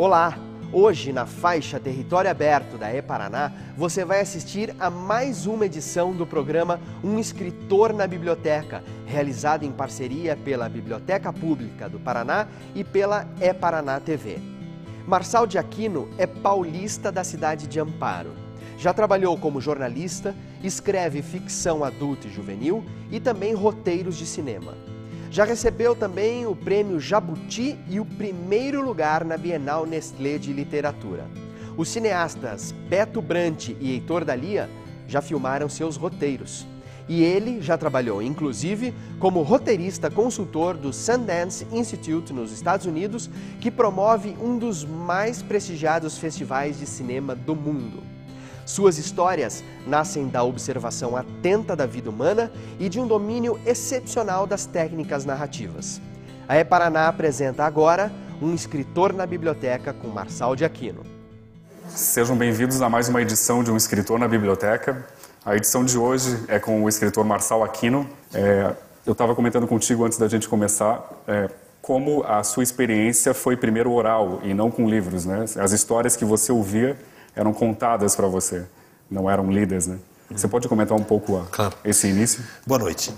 Olá! Hoje, na faixa Território Aberto da E-Paraná, você vai assistir a mais uma edição do programa Um Escritor na Biblioteca, realizado em parceria pela Biblioteca Pública do Paraná e pela E-Paraná TV. Marçal de Aquino é paulista da cidade de Amparo. Já trabalhou como jornalista, escreve ficção adulta e juvenil e também roteiros de cinema. Já recebeu também o Prêmio Jabuti e o primeiro lugar na Bienal Nestlé de Literatura. Os cineastas Beto Brant e Heitor Dalia já filmaram seus roteiros. E ele já trabalhou, inclusive, como roteirista consultor do Sundance Institute nos Estados Unidos, que promove um dos mais prestigiados festivais de cinema do mundo. Suas histórias nascem da observação atenta da vida humana e de um domínio excepcional das técnicas narrativas. A E-Paraná apresenta agora Um Escritor na Biblioteca com Marçal de Aquino. Sejam bem-vindos a mais uma edição de Um Escritor na Biblioteca. A edição de hoje é com o escritor Marçal Aquino. Eu estava comentando contigo antes da gente começar como a sua experiência foi primeiro oral e não com livros, né? As histórias que você ouvia eram contadas para você, não eram lidas, né? Você pode comentar um pouco esse início? Boa noite.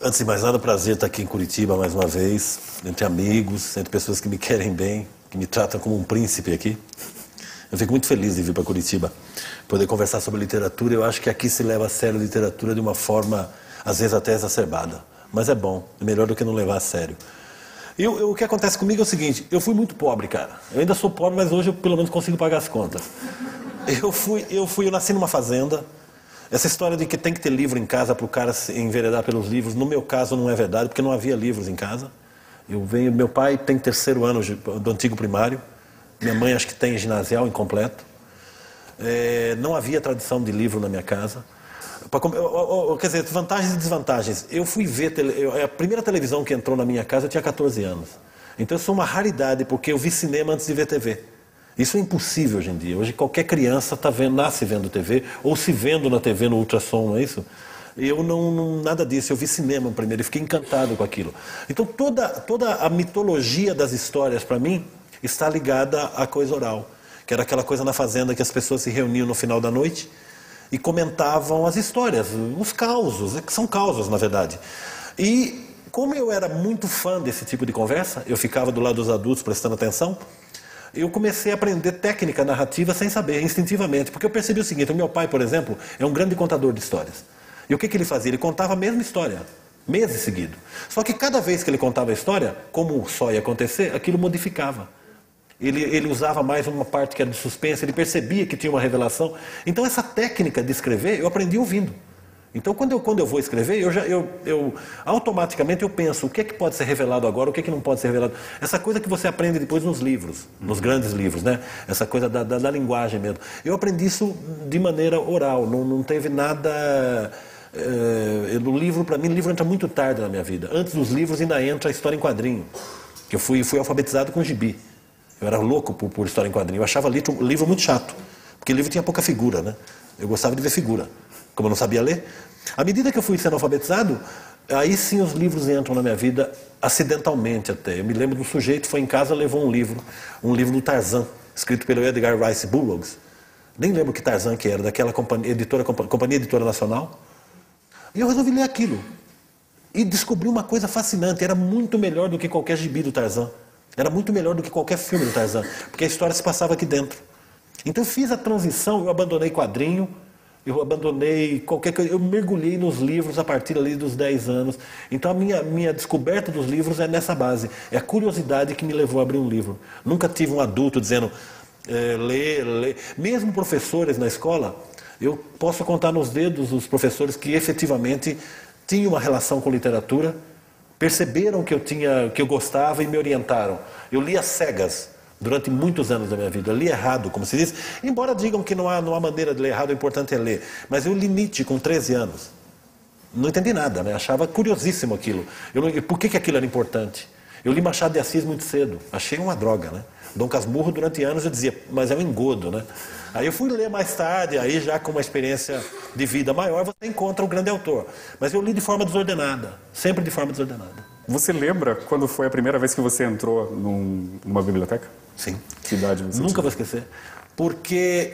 Antes de mais nada, prazer estar aqui em Curitiba mais uma vez, entre amigos, entre pessoas que me querem bem, que me tratam como um príncipe aqui. Eu fico muito feliz de vir para Curitiba, poder conversar sobre literatura. Eu acho que aqui se leva a sério a literatura de uma forma, às vezes até exacerbada. Mas é bom, é melhor do que não levar a sério. O que acontece comigo é o seguinte, eu fui muito pobre, cara. Eu ainda sou pobre, mas hoje eu pelo menos consigo pagar as contas. Eu nasci numa fazenda. Essa história de que tem que ter livro em casa para o cara se enveredar pelos livros, no meu caso não é verdade, porque não havia livros em casa. Meu pai tem terceiro ano do antigo primário, minha mãe acho que tem ginasial incompleto. Não havia tradição de livro na minha casa. Quer dizer, vantagens e desvantagens. Eu fui ver, a primeira televisão que entrou na minha casa eu tinha 14 anos. Então eu sou uma raridade, porque eu vi cinema antes de ver TV. Isso é impossível hoje em dia. Hoje qualquer criança nasce vendo TV, ou se vendo na TV no ultrassom, não é isso? Eu nada disso, eu vi cinema primeiro e fiquei encantado com aquilo. Então toda a mitologia das histórias, para mim, está ligada à coisa oral. Que era aquela coisa na fazenda que as pessoas se reuniam no final da noite e comentavam as histórias, os causos, que são causos, na verdade. E como eu era muito fã desse tipo de conversa, eu ficava do lado dos adultos prestando atenção, eu comecei a aprender técnica narrativa sem saber, instintivamente, porque eu percebi o seguinte, o meu pai, por exemplo, é um grande contador de histórias. E o que ele fazia? Ele contava a mesma história, meses seguidos. Só que cada vez que ele contava a história, como só ia acontecer, aquilo modificava. Ele usava mais uma parte que era de suspense, ele percebia que tinha uma revelação. Então essa técnica de escrever, eu aprendi ouvindo. Então quando eu vou escrever, automaticamente eu penso o que é que pode ser revelado agora, o que é que não pode ser revelado. Essa coisa que você aprende depois nos livros, nos grandes livros, né? Essa coisa da linguagem mesmo. Eu aprendi isso de maneira oral, não teve nada... O livro, para mim, o livro entra muito tarde na minha vida. Antes dos livros ainda entra a história em quadrinho. Que eu fui alfabetizado com gibi. Eu era louco por história em quadrinho. Eu achava livro muito chato, porque livro tinha pouca figura, né? Eu gostava de ver figura, como eu não sabia ler. À medida que eu fui sendo alfabetizado, aí sim os livros entram na minha vida acidentalmente até. Eu me lembro do sujeito foi em casa levou um livro do Tarzan, escrito pelo Edgar Rice Burroughs. Nem lembro que Tarzan que era, daquela companhia editora nacional. E eu resolvi ler aquilo. E descobri uma coisa fascinante, era muito melhor do que qualquer gibi do Tarzan. Era muito melhor do que qualquer filme do Tarzan, porque a história se passava aqui dentro. Então eu fiz a transição, eu abandonei quadrinho, eu abandonei qualquer coisa, eu mergulhei nos livros a partir ali dos 10 anos. Então a minha descoberta dos livros é nessa base, é a curiosidade que me levou a abrir um livro. Nunca tive um adulto dizendo, lê. Mesmo professores na escola, eu posso contar nos dedos os professores que efetivamente tinham uma relação com literatura, perceberam que eu gostava e me orientaram. Eu li às cegas durante muitos anos da minha vida. Eu li errado, como se diz. Embora digam que não há maneira de ler errado, o importante é ler. Mas eu li Nietzsche com 13 anos. Não entendi nada, né? Achava curiosíssimo aquilo. Por que aquilo era importante? Eu li Machado de Assis muito cedo. Achei uma droga, né? Dom Casmurro, durante anos, eu dizia, mas é um engodo, né? Aí eu fui ler mais tarde, aí já com uma experiência de vida maior, você encontra o grande autor. Mas eu li de forma desordenada, sempre de forma desordenada. Você lembra quando foi a primeira vez que você entrou numa biblioteca? Sim. Que idade você Nunca tinha? vou esquecer. Porque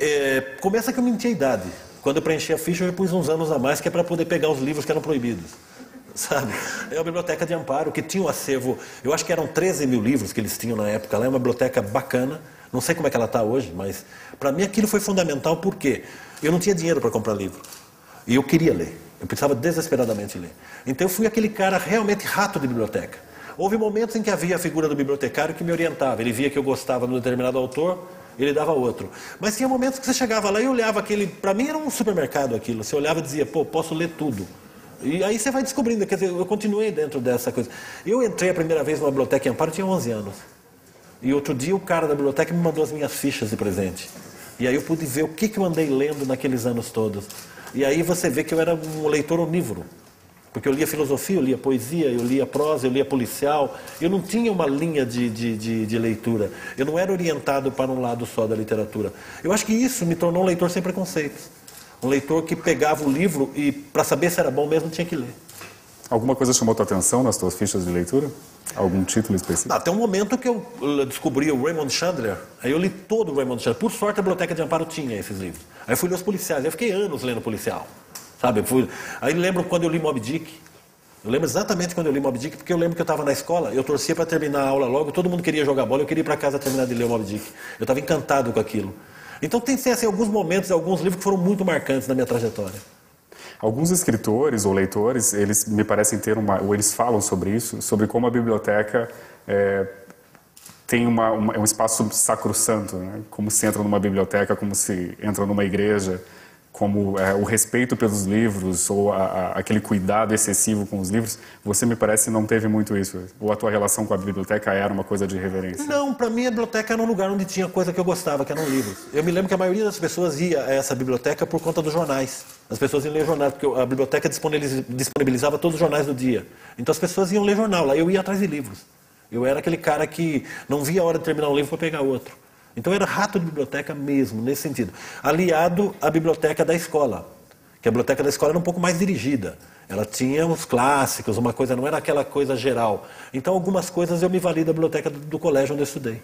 começa que eu menti a idade. Quando eu preenchi a ficha, eu pus uns anos a mais, que é para poder pegar os livros que eram proibidos. Sabe? É a Biblioteca de Amparo, que tinha um acervo, eu acho que eram 13 mil livros que eles tinham na época. Lá é uma biblioteca bacana. Não sei como é que ela está hoje, mas para mim aquilo foi fundamental porque eu não tinha dinheiro para comprar livro. E eu queria ler. Eu precisava desesperadamente ler. Então eu fui aquele cara realmente rato de biblioteca. Houve momentos em que havia a figura do bibliotecário que me orientava. Ele via que eu gostava de um determinado autor, ele dava outro. Mas tinha momentos que você chegava lá e olhava aquele... Para mim era um supermercado aquilo. Você olhava e dizia, pô, posso ler tudo. E aí você vai descobrindo. Quer dizer, eu continuei dentro dessa coisa. Eu entrei a primeira vez numa biblioteca em Amparo, eu tinha 11 anos. E outro dia o cara da biblioteca me mandou as minhas fichas de presente. E aí eu pude ver o que eu andei lendo naqueles anos todos. E aí você vê que eu era um leitor onívoro. Porque eu lia filosofia, eu lia poesia, eu lia prosa, eu lia policial. Eu não tinha uma linha de leitura. Eu não era orientado para um lado só da literatura. Eu acho que isso me tornou um leitor sem preconceitos. Um leitor que pegava o livro e, para saber se era bom mesmo, tinha que ler. Alguma coisa chamou tua atenção nas tuas fichas de leitura? Algum título específico? Até um momento que eu descobri o Raymond Chandler, aí eu li todo o Raymond Chandler. Por sorte, a Biblioteca de Amparo tinha esses livros. Aí eu fui ler os policiais, aí eu fiquei anos lendo policial. Sabe? Aí lembro quando eu li Moby Dick. Eu lembro exatamente quando eu li Moby Dick, porque eu lembro que eu estava na escola, eu torcia para terminar a aula logo, todo mundo queria jogar bola, eu queria ir para casa terminar de ler o Moby Dick. Eu estava encantado com aquilo. Então tem assim, alguns momentos, alguns livros que foram muito marcantes na minha trajetória. Alguns escritores ou leitores, eles me parecem ter ou eles falam sobre isso, sobre como a biblioteca tem um espaço sacrossanto, né? Como se entra numa biblioteca, como se entra numa igreja, como o respeito pelos livros ou aquele cuidado excessivo com os livros. Você me parece não teve muito isso. Ou a tua relação com a biblioteca era uma coisa de reverência? Não, para mim a biblioteca era um lugar onde tinha coisa que eu gostava, que eram livros. Eu me lembro que a maioria das pessoas ia a essa biblioteca por conta dos jornais. As pessoas iam ler jornais, porque a biblioteca disponibilizava todos os jornais do dia. Então as pessoas iam ler jornal, lá eu ia atrás de livros. Eu era aquele cara que não via a hora de terminar um livro para pegar outro. Então eu era rato de biblioteca mesmo, nesse sentido. Aliado à biblioteca da escola, que a biblioteca da escola era um pouco mais dirigida. Ela tinha os clássicos, uma coisa, não era aquela coisa geral. Então algumas coisas eu me vali da biblioteca do colégio onde eu estudei.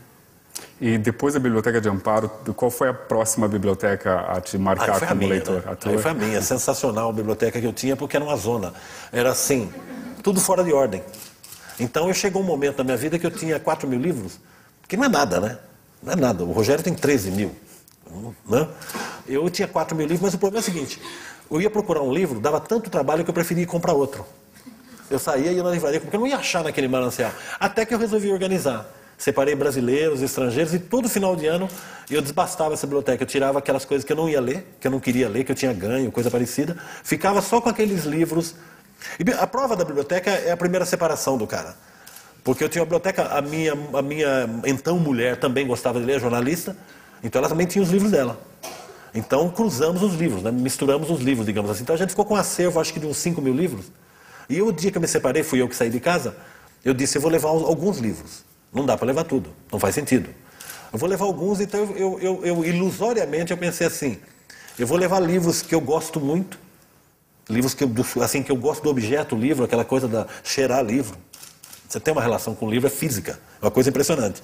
E depois da Biblioteca de Amparo, qual foi a próxima biblioteca a te marcar como leitor? Né? Aí foi a minha, sensacional a biblioteca que eu tinha, porque era uma zona. Era assim, tudo fora de ordem. Então chegou um momento na minha vida que eu tinha 4 mil livros, que não é nada, né? Não é nada, o Rogério tem 13 mil. Né? Eu tinha 4 mil livros, mas o problema é o seguinte, eu ia procurar um livro, dava tanto trabalho que eu preferia ir comprar outro. Eu saía e ia na livraria, porque eu não ia achar naquele manancial. Até que eu resolvi organizar. Separei brasileiros, estrangeiros, e todo final de ano eu desbastava essa biblioteca. Eu tirava aquelas coisas que eu não ia ler, que eu não queria ler, que eu tinha ganho, coisa parecida. Ficava só com aqueles livros. E a prova da biblioteca é a primeira separação do cara. Porque eu tinha uma biblioteca, a minha então mulher também gostava de ler, jornalista, então ela também tinha os livros dela. Então cruzamos os livros, né? Misturamos os livros, digamos assim. Então a gente ficou com um acervo, acho que de uns 5 mil livros. E o dia que eu me separei, fui eu que saí de casa, eu disse, eu vou levar alguns livros. Não dá para levar tudo, não faz sentido. Eu vou levar alguns, então eu ilusoriamente eu pensei assim, eu vou levar livros que eu gosto muito, livros que eu gosto do objeto, livro, aquela coisa da cheirar livro. Você tem uma relação com o livro, é física, é uma coisa impressionante.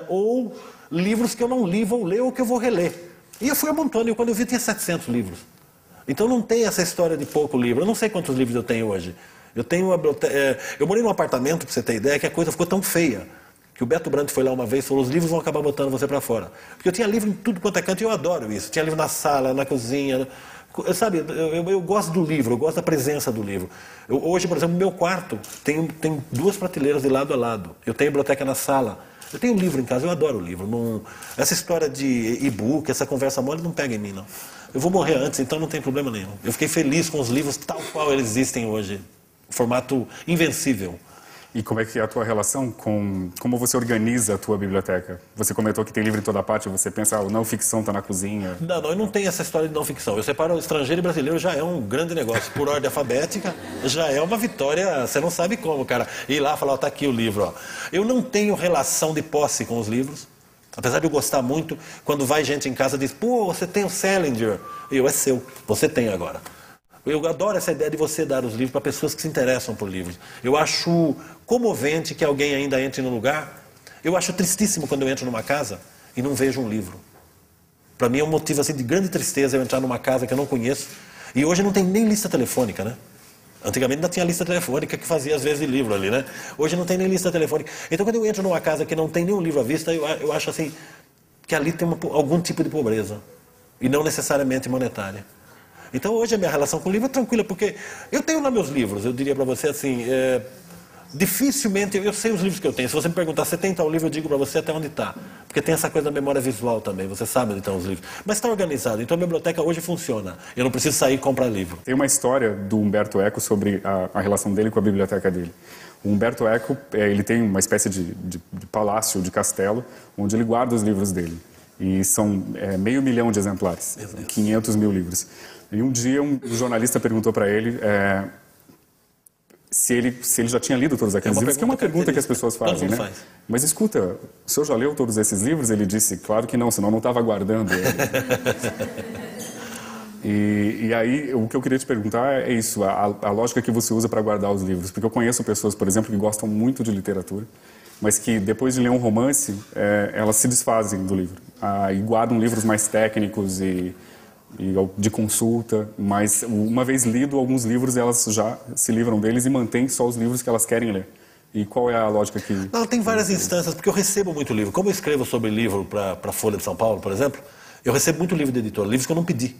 Ou livros que eu não li, vou ler ou que eu vou reler. E eu fui amontando, e quando eu vi, tinha 700 livros. Então não tem essa história de pouco livro. Eu não sei quantos livros eu tenho hoje. Eu morei num apartamento, para você ter ideia, que a coisa ficou tão feia, que o Beto Brandt foi lá uma vez e falou, os livros vão acabar botando você para fora. Porque eu tinha livro em tudo quanto é canto, e eu adoro isso. Tinha livro na sala, na cozinha. Sabe, eu gosto do livro, eu gosto da presença do livro. Hoje, por exemplo, no meu quarto tem 2 prateleiras de lado a lado. Eu tenho biblioteca na sala. Eu tenho livro em casa, eu adoro livro. Essa história de e-book, essa conversa mole não pega em mim, não. Eu vou morrer antes, então não tem problema nenhum. Eu fiquei feliz com os livros tal qual eles existem hoje. Formato invencível. E como é que é a tua relação com... Como você organiza a tua biblioteca? Você comentou que tem livro em toda parte, você pensa, a não ficção está na cozinha. Não, eu não tenho essa história de não ficção. Eu separo o estrangeiro e brasileiro, já é um grande negócio. Por ordem alfabética, já é uma vitória, você não sabe como, cara. Ir lá e falar, ó, tá aqui o livro, ó. Eu não tenho relação de posse com os livros. Apesar de eu gostar muito, quando vai gente em casa e diz, pô, você tem o Salinger. É seu, você tem agora. Eu adoro essa ideia de você dar os livros para pessoas que se interessam por livros. Eu acho comovente que alguém ainda entre no lugar. Eu acho tristíssimo quando eu entro numa casa e não vejo um livro. Para mim é um motivo assim, de grande tristeza eu entrar numa casa que eu não conheço. E hoje não tem nem lista telefônica, né? Antigamente ainda tinha lista telefônica que fazia às vezes de livro ali, né? Hoje não tem nem lista telefônica. Então quando eu entro numa casa que não tem nenhum livro à vista, eu acho assim que ali tem algum tipo de pobreza. E não necessariamente monetária. Então hoje a minha relação com o livro é tranquila, porque eu tenho lá meus livros, eu diria para você assim, dificilmente, eu sei os livros que eu tenho. Se você me perguntar, você tem tal livro, eu digo para você até onde está. Porque tem essa coisa da memória visual também, você sabe onde estão os livros. Mas está organizado, então a biblioteca hoje funciona. Eu não preciso sair e comprar livro. Tem uma história do Umberto Eco sobre a relação dele com a biblioteca dele. O Umberto Eco, ele tem uma espécie de palácio, de castelo, onde ele guarda os livros dele. E são 500 mil de exemplares, 500 mil livros. E um dia um jornalista perguntou para ele se ele já tinha lido todos aqueles livros, que é uma pergunta que as pessoas fazem, né? Mas escuta, o senhor já leu todos esses livros? Ele disse, claro que não, senão não estava guardando ele. E aí, o que eu queria te perguntar é isso, a lógica que você usa para guardar os livros. Porque eu conheço pessoas, por exemplo, que gostam muito de literatura, mas que depois de ler um romance, elas se desfazem do livro. E guardam livros mais técnicos e de consulta, mas uma vez lido alguns livros, elas já se livram deles e mantêm só os livros que elas querem ler. E qual é a lógica que... Não, tem várias instâncias, porque eu recebo muito livro. Como eu escrevo sobre livro para a Folha de São Paulo, por exemplo, eu recebo muito livro de editora, livros que eu não pedi.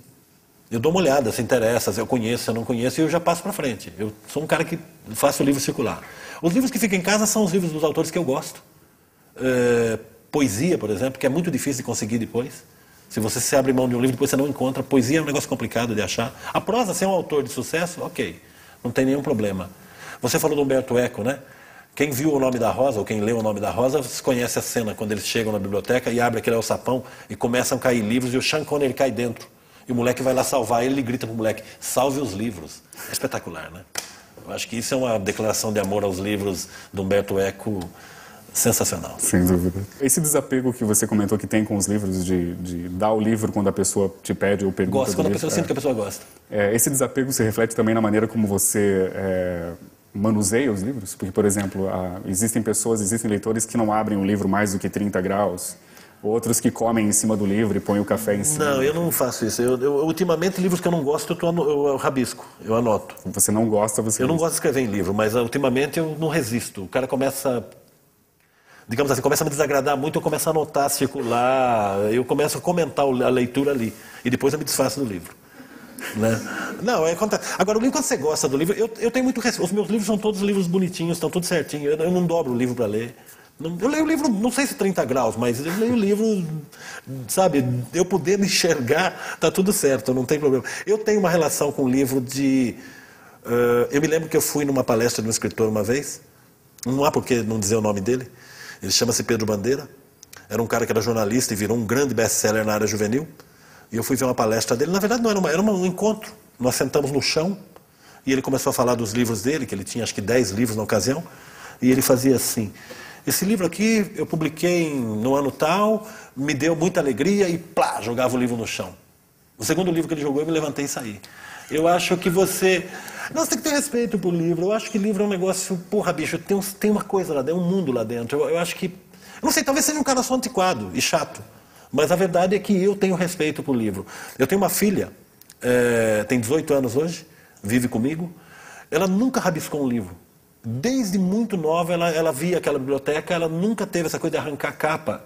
Eu dou uma olhada, se interessa, se eu conheço, se eu não conheço, e eu já passo para frente. Eu sou um cara que faço o livro circular. Os livros que ficam em casa são os livros dos autores que eu gosto. Poesia, por exemplo, que é muito difícil de conseguir depois. Se você se abre mão de um livro, depois você não encontra. Poesia é um negócio complicado de achar. A prosa, se é um autor de sucesso, ok, não tem nenhum problema. Você falou do Umberto Eco, né? Quem viu O Nome da Rosa, ou quem leu O Nome da Rosa, conhece a cena quando eles chegam na biblioteca e abre aquele alçapão e começam a cair livros e o Sean Connery cai dentro. E o moleque vai lá salvar ele, ele grita pro moleque, salve os livros. É espetacular, né? Eu acho que isso é uma declaração de amor aos livros do Umberto Eco sensacional. Sem dúvida. Esse desapego que você comentou que tem com os livros, de dar o livro quando a pessoa te pede ou pergunta... Gosto, quando a pessoa sente que a pessoa gosta. Esse desapego se reflete também na maneira como você manuseia os livros? Porque, por exemplo, existem leitores que não abrem o livro mais do que 30 graus, outros que comem em cima do livro e põem o café em cima. Não, eu não faço isso. Ultimamente, livros que eu não gosto, eu rabisco, eu anoto. Você não gosta, você... Eu não gosto de escrever em livro, mas ultimamente eu não resisto. O cara começa... digamos assim, começa a me desagradar muito, eu começo a anotar, circular, eu começo a comentar a leitura ali. E depois eu me desfaço do livro. Né? Não, agora, o livro, quando você gosta do livro, eu tenho muito respeito. Os meus livros são todos livros bonitinhos, estão tudo certinho. Eu não dobro o livro para ler. Eu leio o livro, não sei se 30 graus, mas eu leio o livro, sabe, eu poder me enxergar, tá tudo certo, não tem problema. Eu tenho uma relação com o livro de... eu me lembro que eu fui numa palestra de um escritor uma vez, não há por que não dizer o nome dele, ele chama-se Pedro Bandeira, era um cara que era jornalista e virou um grande best-seller na área juvenil, e eu fui ver uma palestra dele, na verdade não era um encontro, nós sentamos no chão, e ele começou a falar dos livros dele, que ele tinha acho que 10 livros na ocasião, e ele fazia assim... Esse livro aqui eu publiquei no ano tal, me deu muita alegria e plá, jogava o livro no chão. O segundo livro que ele jogou, eu me levantei e saí. Eu acho que você tem que ter respeito por livro. Eu acho que livro é um negócio, porra, bicho, tem uma coisa lá dentro, um mundo lá dentro. Eu acho que, eu não sei, talvez seja um cara só antiquado e chato, mas a verdade é que eu tenho respeito por livro. Eu tenho uma filha, tem 18 anos hoje, vive comigo, ela nunca rabiscou um livro. Desde muito nova ela via aquela biblioteca, ela nunca teve essa coisa de arrancar capa.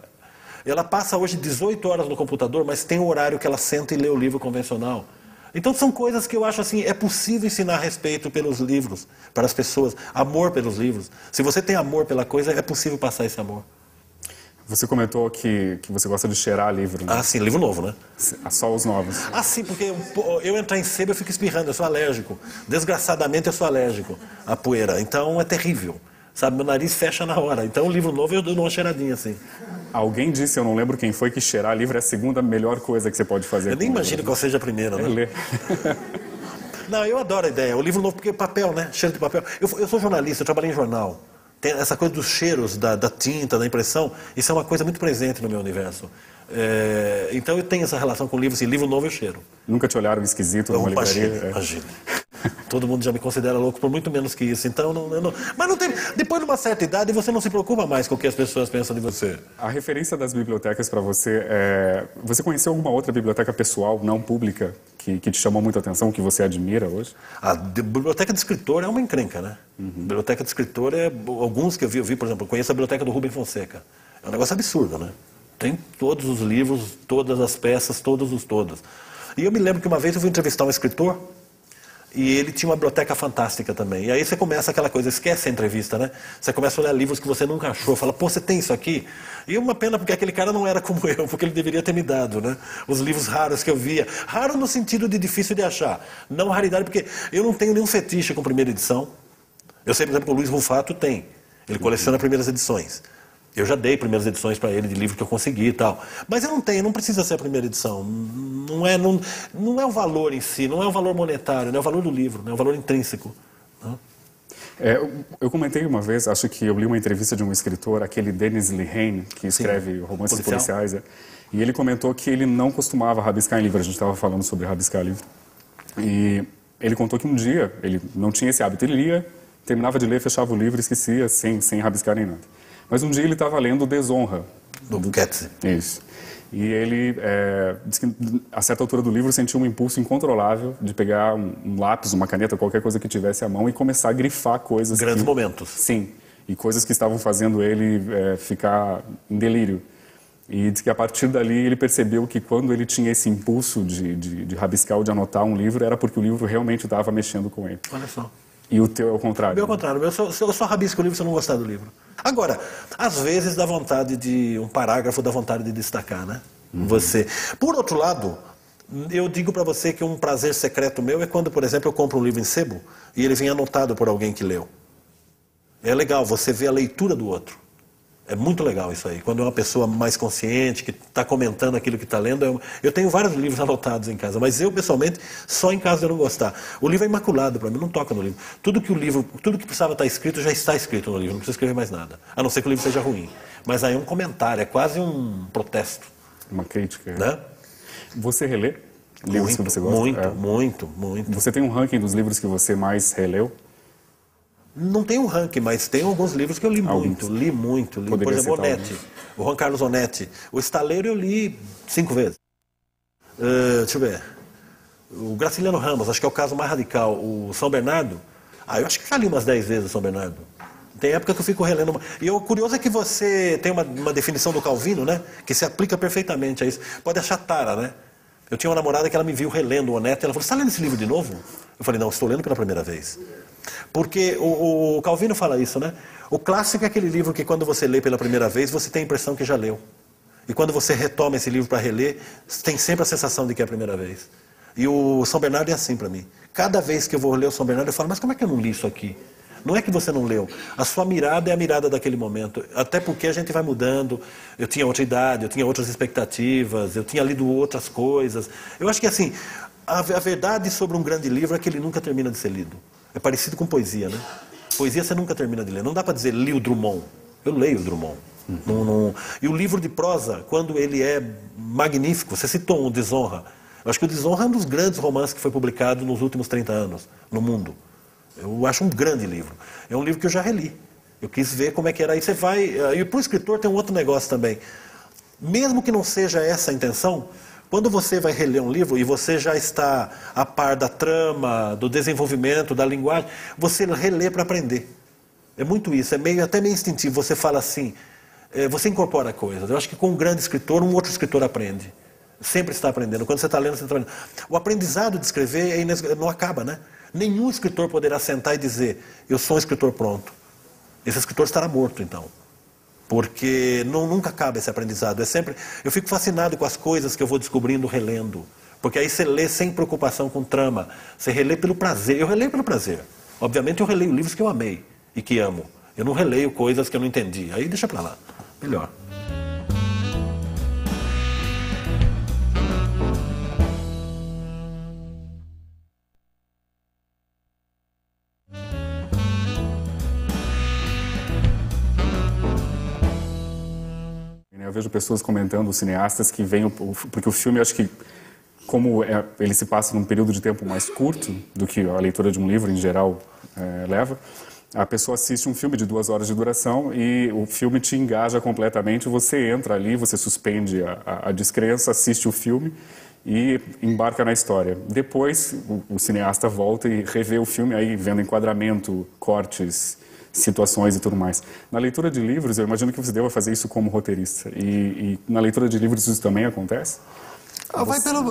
Ela passa hoje 18 horas no computador, mas tem um horário que ela senta e lê o livro convencional. Então são coisas que eu acho assim, é possível ensinar respeito pelos livros, para as pessoas, amor pelos livros. Se você tem amor pela coisa, é possível passar esse amor. Você comentou que você gosta de cheirar livro, né? Ah, sim, livro novo, né? Só os novos. Ah, sim, porque eu entrar em sebo eu fico espirrando, eu sou alérgico. Desgraçadamente eu sou alérgico à poeira, então é terrível. Sabe, meu nariz fecha na hora. Então o livro novo eu dou uma cheiradinha assim. Alguém disse, eu não lembro quem foi, que cheirar livro é a segunda melhor coisa que você pode fazer. Eu nem imagino qual seja a primeira, né? Ler. Não, eu adoro a ideia. O livro novo, porque papel, né? Cheiro de papel. Eu sou jornalista, eu trabalhei em jornal. Tem essa coisa dos cheiros, da tinta, da impressão, isso é uma coisa muito presente no meu universo. Então eu tenho essa relação com livros, e livro novo eu cheiro. Nunca te olharam esquisito numa livraria? Imagina. Todo mundo já me considera louco por muito menos que isso. Então, mas não tem. Depois de uma certa idade, você não se preocupa mais com o que as pessoas pensam de você. A referência das bibliotecas para você você conheceu alguma outra biblioteca pessoal, não pública, que te chamou muita atenção, que você admira hoje? A biblioteca de escritor é uma encrenca, né? Biblioteca de escritor alguns que eu vi, por exemplo, eu conheço a biblioteca do Rubem Fonseca. É um negócio absurdo, né? Tem todos os livros, todas as peças, todos. E eu me lembro que uma vez eu fui entrevistar um escritor. E ele tinha uma biblioteca fantástica também. E aí você começa aquela coisa, esquece a entrevista, né? Você começa a olhar livros que você nunca achou, fala, pô, você tem isso aqui? E uma pena, porque aquele cara não era como eu, porque ele deveria ter me dado, né? Os livros raros que eu via. Raro no sentido de difícil de achar. Não raridade, porque eu não tenho nenhum fetiche com primeira edição. Eu sei, por exemplo, que o Luiz Rufato tem. Ele coleciona primeiras edições. Eu já dei primeiras edições para ele de livro que eu consegui e tal. Mas eu não tenho, não precisa ser a primeira edição. Não é o valor em si, não é o valor monetário, não é o valor do livro, não é o valor intrínseco. Eu comentei uma vez, acho que eu li uma entrevista de um escritor, aquele Dennis Lehane, que escreve romances policiais. E ele comentou que ele não costumava rabiscar em livro. A gente estava falando sobre rabiscar livro. E ele contou que um dia ele não tinha esse hábito. Ele lia, terminava de ler, fechava o livro e esquecia, sem rabiscar nem nada. Mas um dia ele estava lendo Desonra. Do Goethe. Isso. E ele, disse que a certa altura do livro sentiu um impulso incontrolável de pegar um lápis, uma caneta, qualquer coisa que tivesse à mão e começar a grifar coisas. Grandes momentos. Sim. E coisas que estavam fazendo ele ficar em delírio. E diz que a partir dali ele percebeu que quando ele tinha esse impulso de rabiscar ou de anotar um livro, era porque o livro realmente estava mexendo com ele. Olha só. E o teu é o contrário? O meu é o contrário. Eu só rabisco o livro se eu não gostar do livro. Agora, às vezes dá vontade um parágrafo dá vontade de destacar, né? Você. Por outro lado, eu digo para você que um prazer secreto meu é quando, por exemplo, eu compro um livro em sebo e ele vem anotado por alguém que leu. É legal, você vê a leitura do outro. É muito legal isso aí. Quando é uma pessoa mais consciente, que está comentando aquilo que está lendo. Eu tenho vários livros anotados em casa, mas eu, pessoalmente, só em casa eu não gostar. O livro é imaculado para mim, não toca no livro. Tudo que precisava estar escrito, já está escrito no livro, não precisa escrever mais nada. A não ser que o livro seja ruim. Mas aí é um comentário, é quase um protesto. Uma crítica. Né? Você relê livros que você gosta? Muito. Você tem um ranking dos livros que você mais releu? Não tem um ranking, mas tem alguns livros que eu li muito. Li muito. Por exemplo, Onetti, o Juan Carlos Onetti. O Estaleiro eu li 5 vezes. Deixa eu ver. O Graciliano Ramos, acho que é o caso mais radical. O São Bernardo, eu acho que já li umas 10 vezes o São Bernardo. Tem época que eu fico relendo. E o curioso é que você tem uma definição do Calvino, né? Que se aplica perfeitamente a isso. Pode achar tara, né? Eu tinha uma namorada que ela me viu relendo o Onetti. Ela falou, você está lendo esse livro de novo? Eu falei, não, estou lendo pela primeira vez. Porque o Calvino fala isso, né? O clássico é aquele livro que quando você lê pela primeira vez, você tem a impressão que já leu. E quando você retoma esse livro para reler, tem sempre a sensação de que é a primeira vez. E o São Bernardo é assim para mim. Cada vez que eu vou ler o São Bernardo, eu falo, mas como é que eu não li isso aqui? Não é que você não leu. A sua mirada é a mirada daquele momento. Até porque a gente vai mudando. Eu tinha outra idade, eu tinha outras expectativas, eu tinha lido outras coisas. Eu acho que assim, a verdade sobre um grande livro é que ele nunca termina de ser lido. É parecido com poesia, né? Poesia você nunca termina de ler. Não dá para dizer, li o Drummond. Eu leio o Drummond. E o livro de prosa, quando ele é magnífico, você citou um Desonra. Eu acho que o Desonra é um dos grandes romances que foi publicado nos últimos 30 anos no mundo. Eu acho um grande livro. É um livro que eu já reli. Eu quis ver como é que era. Aí você vai... E para o escritor tem um outro negócio também. Mesmo que não seja essa a intenção... Quando você vai reler um livro e você já está a par da trama, do desenvolvimento, da linguagem, você relê para aprender. É muito isso, até meio instintivo. Você fala assim, você incorpora coisas. Eu acho que com um grande escritor, um outro escritor aprende. Sempre está aprendendo. Quando você está lendo, você está aprendendo. O aprendizado de escrever não acaba, né? Nenhum escritor poderá sentar e dizer, eu sou um escritor pronto. Esse escritor estará morto, então. Porque nunca acaba esse aprendizado. Eu fico fascinado com as coisas que eu vou descobrindo relendo. Porque aí você lê sem preocupação com trama. Você relê pelo prazer. Eu releio pelo prazer. Obviamente eu releio livros que eu amei e que amo. Eu não releio coisas que eu não entendi. Aí deixa pra lá. Melhor. Eu vejo pessoas comentando, cineastas, que veem... Porque o filme, acho que, como ele se passa num período de tempo mais curto do que a leitura de um livro, em geral, leva, a pessoa assiste um filme de 2 horas de duração e o filme te engaja completamente, você entra ali, você suspende a descrença, assiste o filme e embarca na história. Depois, o cineasta volta e revê o filme, aí vendo enquadramento, cortes, situações e tudo mais. Na leitura de livros, eu imagino que você deva fazer isso como roteirista. E na leitura de livros isso também acontece?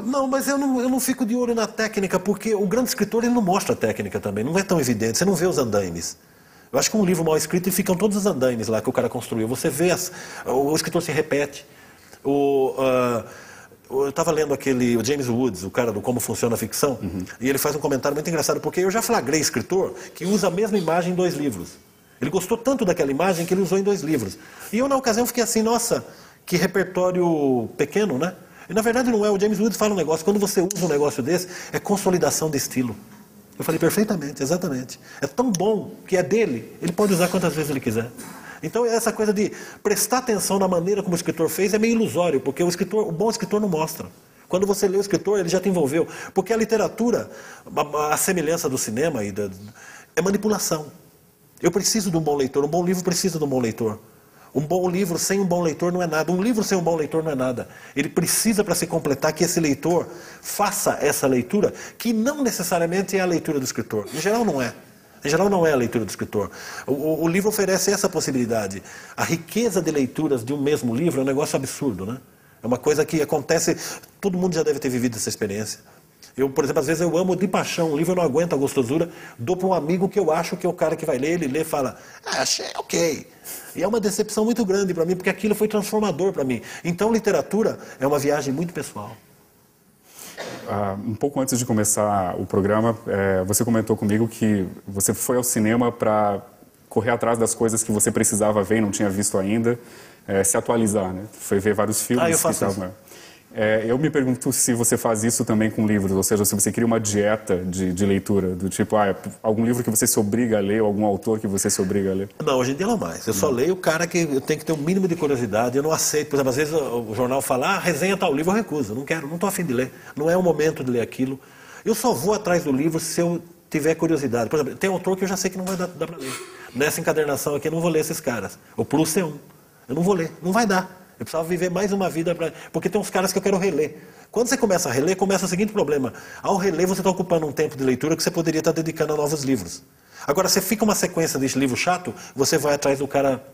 Não, mas eu não fico de olho na técnica, porque o grande escritor ele não mostra a técnica também, não é tão evidente, você não vê os andaimes. Eu acho que um livro mal escrito ficam todos os andaimes lá que o cara construiu. Você vê, o escritor se repete. Eu estava lendo o James Woods, o cara do Como Funciona a Ficção, e ele faz um comentário muito engraçado, porque eu já flagrei escritor que usa a mesma imagem em 2 livros. Ele gostou tanto daquela imagem que ele usou em 2 livros. E eu, na ocasião, fiquei assim, nossa, que repertório pequeno, né? E, na verdade, não é. O James Woods fala um negócio, quando você usa um negócio desse, é consolidação de estilo. Eu falei, perfeitamente, exatamente. É tão bom que é dele, ele pode usar quantas vezes ele quiser. Então, essa coisa de prestar atenção na maneira como o escritor fez é meio ilusório, porque o bom escritor não mostra. Quando você lê o escritor, ele já te envolveu. Porque a literatura, a semelhança do cinema, é manipulação. Eu preciso de um bom leitor, um bom livro precisa de um bom leitor. Um bom livro sem um bom leitor não é nada. Um livro sem um bom leitor não é nada. Ele precisa, para se completar, que esse leitor faça essa leitura, que não necessariamente é a leitura do escritor. Em geral, não é. Em geral, não é a leitura do escritor. O livro oferece essa possibilidade. A riqueza de leituras de um mesmo livro é um negócio absurdo, né? É uma coisa que acontece... Todo mundo já deve ter vivido essa experiência. Eu, por exemplo, às vezes eu amo de paixão um livro, eu não aguento a gostosura, dou para um amigo que eu acho que é o cara que vai ler, ele lê e fala, achei ok. E é uma decepção muito grande para mim, porque aquilo foi transformador para mim. Então, literatura é uma viagem muito pessoal. Um pouco antes de começar o programa, você comentou comigo que você foi ao cinema para correr atrás das coisas que você precisava ver e não tinha visto ainda, se atualizar, né? Foi ver vários filmes. Eu faço isso. Eu me pergunto se você faz isso também com livros, ou seja, se você cria uma dieta de leitura, do tipo, algum livro que você se obriga a ler, ou algum autor que você se obriga a ler. Não, hoje em dia não mais. Eu só leio o cara que eu tenho que ter um mínimo de curiosidade. Eu não aceito, por exemplo, às vezes o jornal fala, resenha tal livro, eu recuso. Não quero, não estou a fim de ler. Não é o momento de ler aquilo. Eu só vou atrás do livro se eu tiver curiosidade. Por exemplo, tem um autor que eu já sei que não vai dar para ler. Nessa encadernação aqui eu não vou ler esses caras. O Proust é um. Eu não vou ler, não vai dar. Eu precisava viver mais uma vida, porque tem uns caras que eu quero reler. Quando você começa a reler, começa o seguinte problema. Ao reler, você está ocupando um tempo de leitura que você poderia estar dedicando a novos livros. Agora, se fica uma sequência desse livro chato, você vai atrás do cara...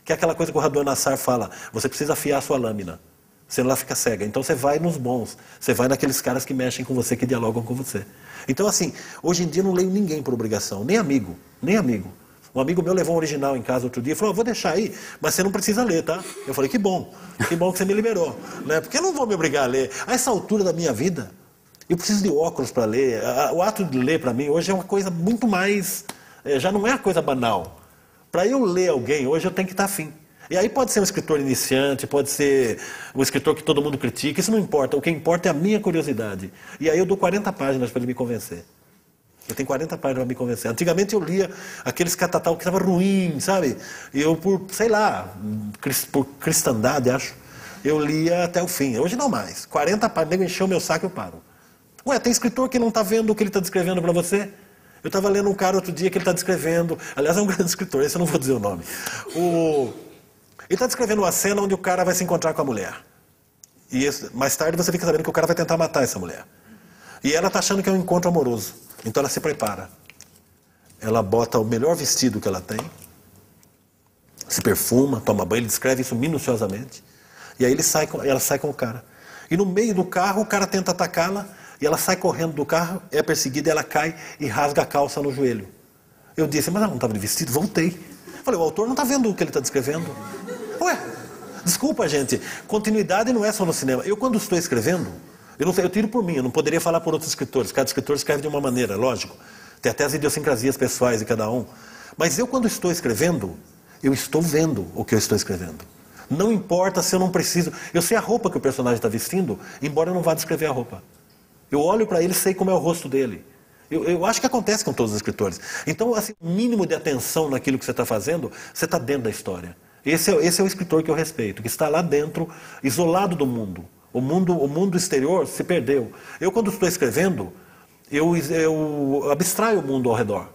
Que é aquela coisa que o Radon Nassar fala. Você precisa afiar a sua lâmina. Senão ela fica cega. Então você vai nos bons. Você vai naqueles caras que mexem com você, que dialogam com você. Então, assim, hoje em dia eu não leio ninguém por obrigação. Nem amigo. Nem amigo. Um amigo meu levou um original em casa outro dia e falou, vou deixar aí, mas você não precisa ler, tá? Eu falei, que bom que você me liberou, né? Porque eu não vou me obrigar a ler. A essa altura da minha vida, eu preciso de óculos para ler. O ato de ler, para mim, hoje é uma coisa muito mais... já não é uma coisa banal. Para eu ler alguém, hoje eu tenho que estar afim. E aí pode ser um escritor iniciante, pode ser um escritor que todo mundo critica, isso não importa. O que importa é a minha curiosidade. E aí eu dou 40 páginas para ele me convencer. Eu tenho 40 páginas para me convencer. Antigamente eu lia aqueles catatal que estava ruim, sabe? E eu, sei lá, por cristandade, acho, eu lia até o fim. Hoje não mais. 40 páginas, nego encheu o meu saco e eu paro. Ué, tem escritor que não está vendo o que ele está descrevendo para você? Eu estava lendo um cara outro dia que ele está descrevendo... Aliás, é um grande escritor, esse eu não vou dizer o nome. Ele está descrevendo uma cena onde o cara vai se encontrar com a mulher. E mais tarde você fica sabendo que o cara vai tentar matar essa mulher. E ela está achando que é um encontro amoroso. Então ela se prepara. Ela bota o melhor vestido que ela tem, se perfuma, toma banho, ele descreve isso minuciosamente. E aí ela sai com o cara. E no meio do carro, o cara tenta atacá-la, e ela sai correndo do carro, é perseguida, ela cai e rasga a calça no joelho. Eu disse, mas ela não estava de vestido? Voltei. Falei, o autor não está vendo o que ele está descrevendo. Ué, desculpa, gente, continuidade não é só no cinema. Eu, quando estou escrevendo... Eu tiro por mim, eu não poderia falar por outros escritores. Cada escritor escreve de uma maneira, lógico. Tem até as idiosincrasias pessoais de cada um. Mas eu, quando estou escrevendo, eu estou vendo o que eu estou escrevendo. Não importa se eu não preciso... Eu sei a roupa que o personagem está vestindo, embora eu não vá descrever a roupa. Eu olho para ele e sei como é o rosto dele. Eu acho que acontece com todos os escritores. Então, assim, o mínimo de atenção naquilo que você está fazendo, você está dentro da história. Esse é o escritor que eu respeito, que está lá dentro, isolado do mundo. O mundo exterior se perdeu. Eu, quando estou escrevendo, eu abstraio o mundo ao redor.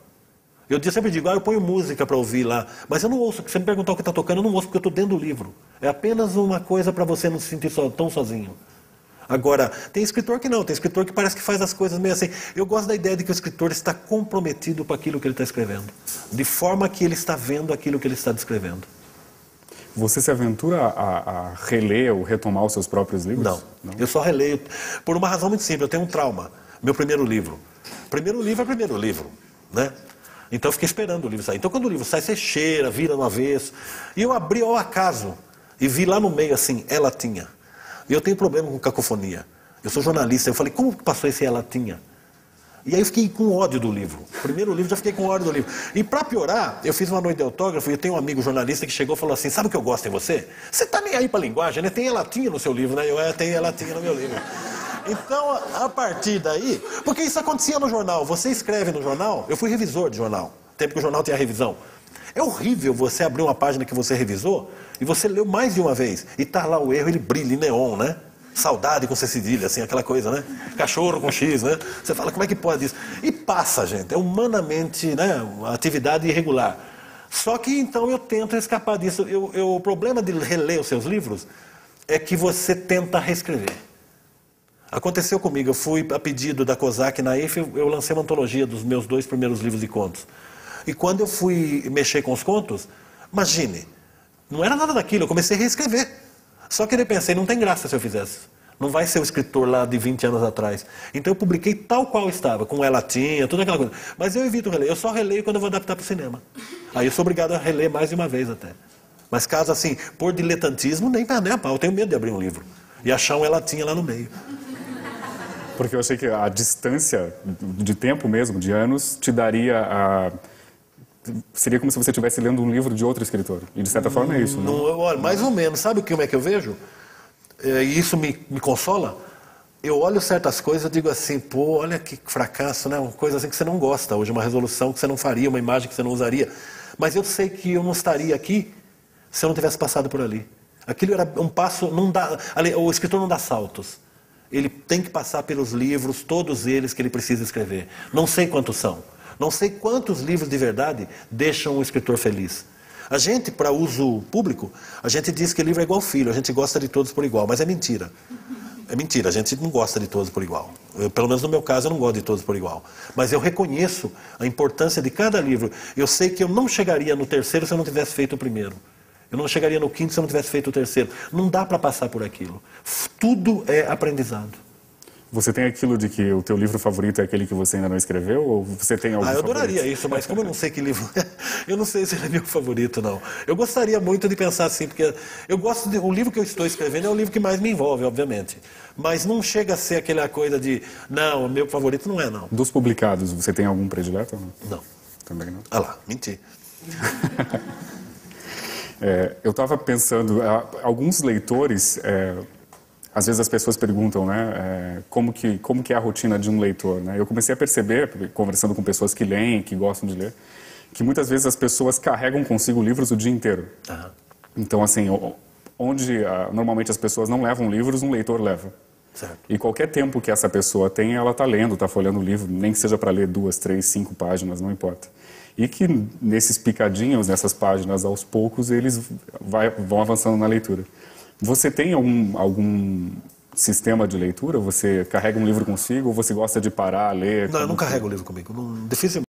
Eu sempre digo, eu ponho música para ouvir lá, mas eu não ouço. Se você me perguntar o que está tocando, eu não ouço porque eu estou dentro do livro. É apenas uma coisa para você não se sentir tão sozinho. Agora, tem escritor que não, tem escritor que parece que faz as coisas meio assim. Eu gosto da ideia de que o escritor está comprometido com aquilo que ele está escrevendo, de forma que ele está vendo aquilo que ele está descrevendo. Você se aventura a reler ou retomar os seus próprios livros? Não. Eu só releio por uma razão muito simples. Eu tenho um trauma. Meu primeiro livro. Primeiro livro é primeiro livro, né? Então eu fiquei esperando o livro sair. Então quando o livro sai, você cheira, vira no avesso. E eu abri ao acaso e vi lá no meio assim, ela tinha. E eu tenho problema com cacofonia. Eu sou jornalista. Eu falei, como que passou esse ela tinha? E aí eu fiquei com ódio do livro. Primeiro livro, já fiquei com ódio do livro. E para piorar, eu fiz uma noite de autógrafo e eu tenho um amigo jornalista que chegou e falou assim, sabe o que eu gosto em você? Você tá nem aí para linguagem, né? Tem elatinha no seu livro, né? Eu tenho elatinha no meu livro. Então, a partir daí... Porque isso acontecia no jornal. Você escreve no jornal... Eu fui revisor de jornal. Tempo que o jornal tinha revisão. É horrível você abrir uma página que você revisou e você leu mais de uma vez. E tá lá o erro, ele brilha em neon, né? Saudade com C cedilha, assim, aquela coisa, né? Cachorro com X, né? Você fala, como é que pode isso? E passa, gente. É humanamente, né? Uma atividade irregular. Só que, então, eu tento escapar disso. O problema de reler os seus livros é que você tenta reescrever. Aconteceu comigo. Eu fui, a pedido da COSAC na IFE, eu lancei uma antologia dos meus 2 primeiros livros de contos. E quando eu fui mexer com os contos, imagine, não era nada daquilo. Eu comecei a reescrever. Só que eu pensei, não tem graça se eu fizesse. Não vai ser o escritor lá de 20 anos atrás. Então eu publiquei tal qual estava, com ela tinha, toda aquela coisa. Mas eu evito reler. Eu só releio quando eu vou adaptar para o cinema. Aí eu sou obrigado a reler mais de uma vez até. Mas caso assim, por diletantismo, nem a pau. Eu tenho medo de abrir um livro e achar um ela tinha lá no meio. Porque eu achei que a distância de tempo mesmo, de anos, te daria a... Seria como se você estivesse lendo um livro de outro escritor. E de certa forma é isso, não? Olha, mais ou menos. Sabe como é que eu vejo? E isso me consola. Eu olho certas coisas e digo assim, pô, olha que fracasso, né? Uma coisa assim que você não gosta hoje, uma resolução que você não faria, uma imagem que você não usaria. Mas eu sei que eu não estaria aqui se eu não tivesse passado por ali. Aquilo era um passo, não dá, o escritor não dá saltos. Ele tem que passar pelos livros, todos eles que ele precisa escrever. Não sei quantos são. Não sei quantos livros de verdade deixam um escritor feliz. A gente, para uso público, a gente diz que livro é igual filho, a gente gosta de todos por igual, mas é mentira. É mentira, a gente não gosta de todos por igual. Pelo menos no meu caso, eu não gosto de todos por igual. Mas eu reconheço a importância de cada livro. Eu sei que eu não chegaria no terceiro se eu não tivesse feito o primeiro. Eu não chegaria no quinto se eu não tivesse feito o terceiro. Não dá para passar por aquilo. Tudo é aprendizado. Você tem aquilo de que o teu livro favorito é aquele que você ainda não escreveu? Ou você tem algum eu adoraria favorito? isso, mas como eu não sei que livro... eu não sei se ele é meu favorito, não. Eu gostaria muito de pensar assim, porque eu gosto o livro que eu estou escrevendo é o livro que mais me envolve, obviamente. Mas não chega a ser aquela coisa de... Não, o meu favorito não é, não. Dos publicados, você tem algum predileto ou não? Não. Também não? Ah lá, menti. Eu estava pensando, alguns leitores... Às vezes as pessoas perguntam, né, como que é a rotina de um leitor, né? Eu comecei a perceber, conversando com pessoas que leem, que gostam de ler, que muitas vezes as pessoas carregam consigo livros o dia inteiro. Uhum. Então, assim, onde normalmente as pessoas não levam livros, um leitor leva. Certo. E qualquer tempo que essa pessoa tem, ela está lendo, está folheando o livro, nem que seja para ler 2, 3, 5 páginas, não importa. E que nesses picadinhos, nessas páginas, aos poucos, eles vão avançando na leitura. Você tem algum sistema de leitura? Você carrega um livro consigo ou você gosta de parar, ler? Não, eu não carrego o livro comigo. Dificilmente.